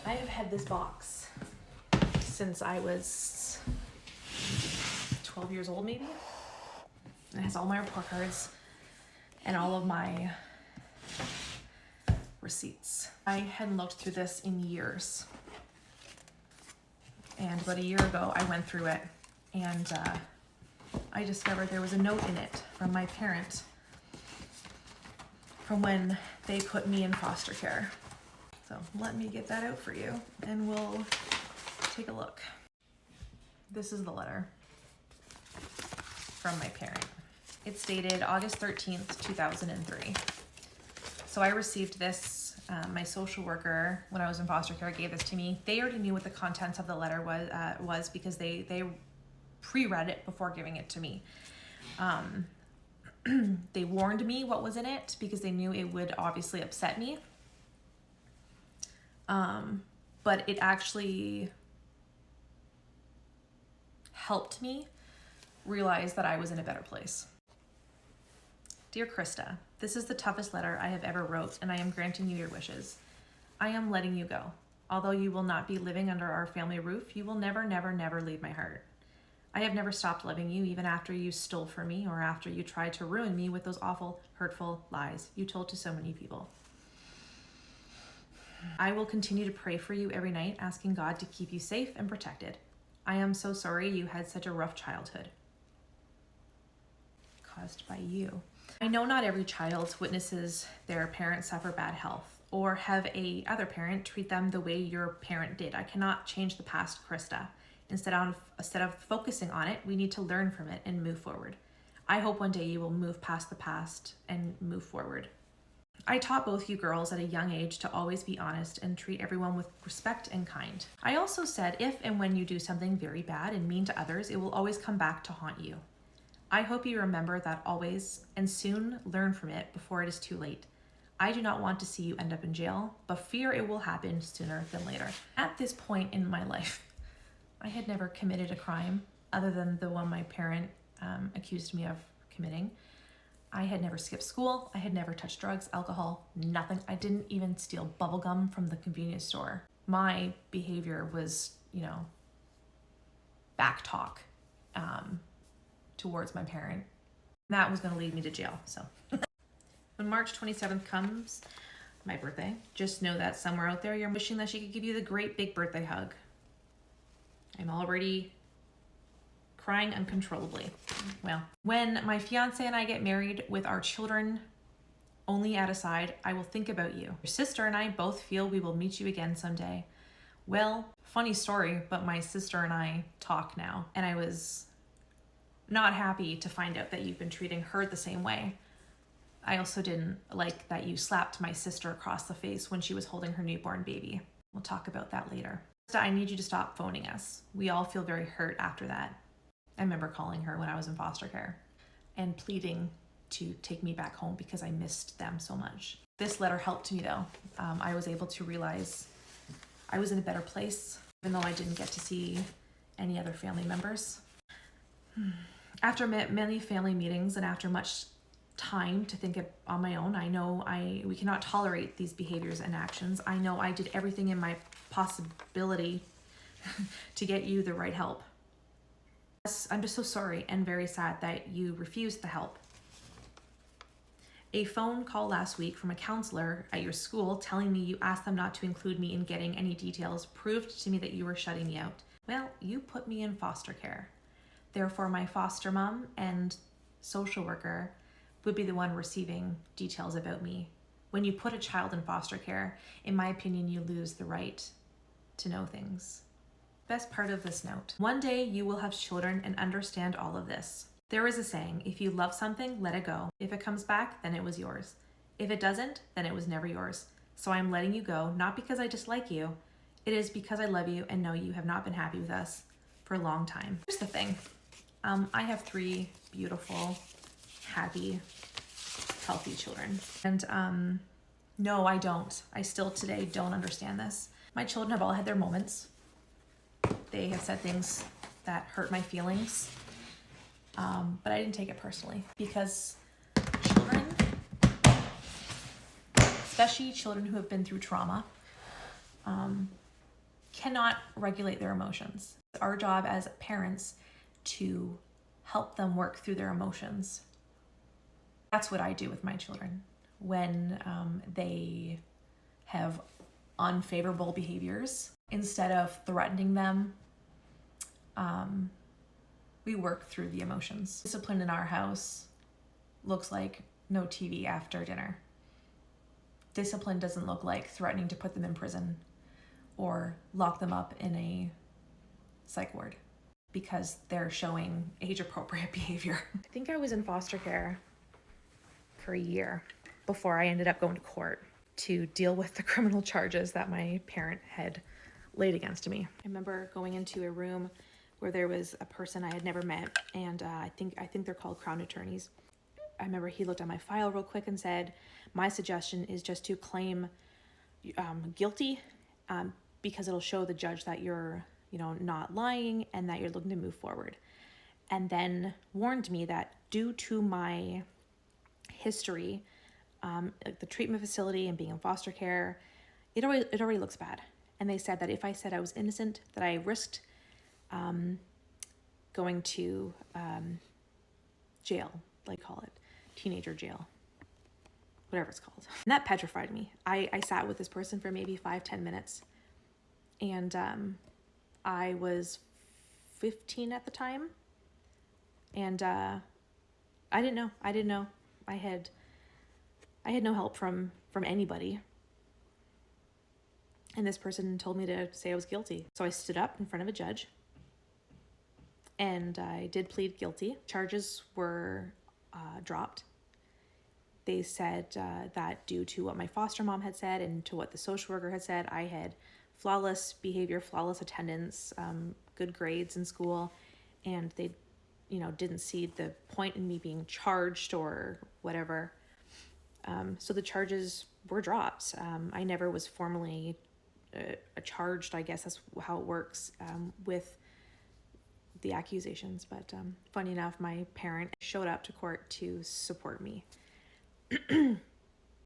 I have had this box since I was 12 years old, maybe. It has all my report cards and all of my receipts. I hadn't looked through this in years. And about a year ago, I went through it and I discovered there was a note in it from my parent from when they put me in foster care. So let me get that out for you and we'll take a look. This is the letter from my parent. It's dated August 13th, 2003. So I received this, my social worker, when I was in foster care, gave this to me. They already knew what the contents of the letter was because they pre-read it before giving it to me. They warned me what was in it because they knew it would obviously upset me. But it actually helped me realize that I was in a better place. Dear Krista, this is the toughest letter I have ever wrote, and I am granting you your wishes. I am letting you go. Although you will not be living under our family roof, you will never, never, never leave my heart. I have never stopped loving you, even after you stole from me or after you tried to ruin me with those awful, hurtful lies you told to so many people. I will continue to pray for you every night, asking God to keep you safe and protected. I am so sorry you had such a rough childhood caused by you. I know not every child witnesses their parents suffer bad health or have a other parent treat them the way your parent did. I cannot change the past, Krista. Instead of focusing on it, we need to learn from it and move forward. I hope one day you will move past the past and move forward. I taught both you girls at a young age to always be honest and treat everyone with respect and kind. I also said if and when you do something very bad and mean to others, it will always come back to haunt you. I hope you remember that always and soon learn from it before it is too late. I do not want to see you end up in jail, but fear it will happen sooner than later. At this point in my life, I had never committed a crime other than the one my parent accused me of committing. I had never skipped school. I had never touched drugs, alcohol, nothing. I didn't even steal bubble gum from the convenience store. My behavior was, back talk towards my parent. That was going to lead me to jail. So when March 27th comes, my birthday, just know that somewhere out there you're wishing that she could give you the great big birthday hug. I'm already crying uncontrollably. Well, when my fiance and I get married with our children only at a side, I will think about you. Your sister and I both feel we will meet you again someday. Well, funny story, but my sister and I talk now, and I was not happy to find out that you've been treating her the same way. I also didn't like that you slapped my sister across the face when she was holding her newborn baby. We'll talk about that later. I need you to stop phoning us. We all feel very hurt after that. I remember calling her when I was in foster care and pleading to take me back home because I missed them so much. This letter helped me though. I was able to realize I was in a better place, even though I didn't get to see any other family members. After many family meetings and after much time to think on my own, I know we cannot tolerate these behaviors and actions. I know I did everything in my possibility to get you the right help. I'm just so sorry and very sad that you refused the help. A phone call last week from a counselor at your school telling me you asked them not to include me in getting any details proved to me that you were shutting me out. Well, you put me in foster care. Therefore, my foster mom and social worker would be the one receiving details about me. When you put a child in foster care, in my opinion, you lose the right to know things. Best part of this note. One day you will have children and understand all of this. There is a saying, if you love something, let it go. If it comes back, then it was yours. If it doesn't, then it was never yours. So I'm letting you go, not because I dislike you. It is because I love you and know you have not been happy with us for a long time. Here's the thing. I have 3 beautiful, happy, healthy children. And no, I don't. I still today don't understand this. My children have all had their moments. They have said things that hurt my feelings, but I didn't take it personally because children, especially children who have been through trauma, cannot regulate their emotions. It's our job as parents to help them work through their emotions. That's what I do with my children when they have unfavorable behaviors. Instead of threatening them, we work through the emotions. Discipline in our house looks like no TV after dinner. Discipline doesn't look like threatening to put them in prison or lock them up in a psych ward because they're showing age-appropriate behavior. I think I was in foster care for a year before I ended up going to court to deal with the criminal charges that my parent had laid against me. I remember going into a room where there was a person I had never met, and I think they're called Crown attorneys. I remember he looked at my file real quick and said, my suggestion is just to claim guilty because it'll show the judge that you're, not lying and that you're looking to move forward. And then warned me that due to my history, like the treatment facility and being in foster care, it already looks bad. And they said that if I said I was innocent, that I risked going to jail, like call it, teenager jail, whatever it's called. And that petrified me. I sat with this person for maybe 5-10 minutes, and I was 15 at the time, and I didn't know. I had no help from anybody. And this person told me to say I was guilty. So I stood up in front of a judge and I did plead guilty. Charges were dropped. They said that due to what my foster mom had said and to what the social worker had said, I had flawless behavior, flawless attendance, good grades in school, and they, didn't see the point in me being charged or whatever. So the charges were dropped. I never was formally charged, I guess that's how it works, with the accusations. But funny enough, my parent showed up to court to support me.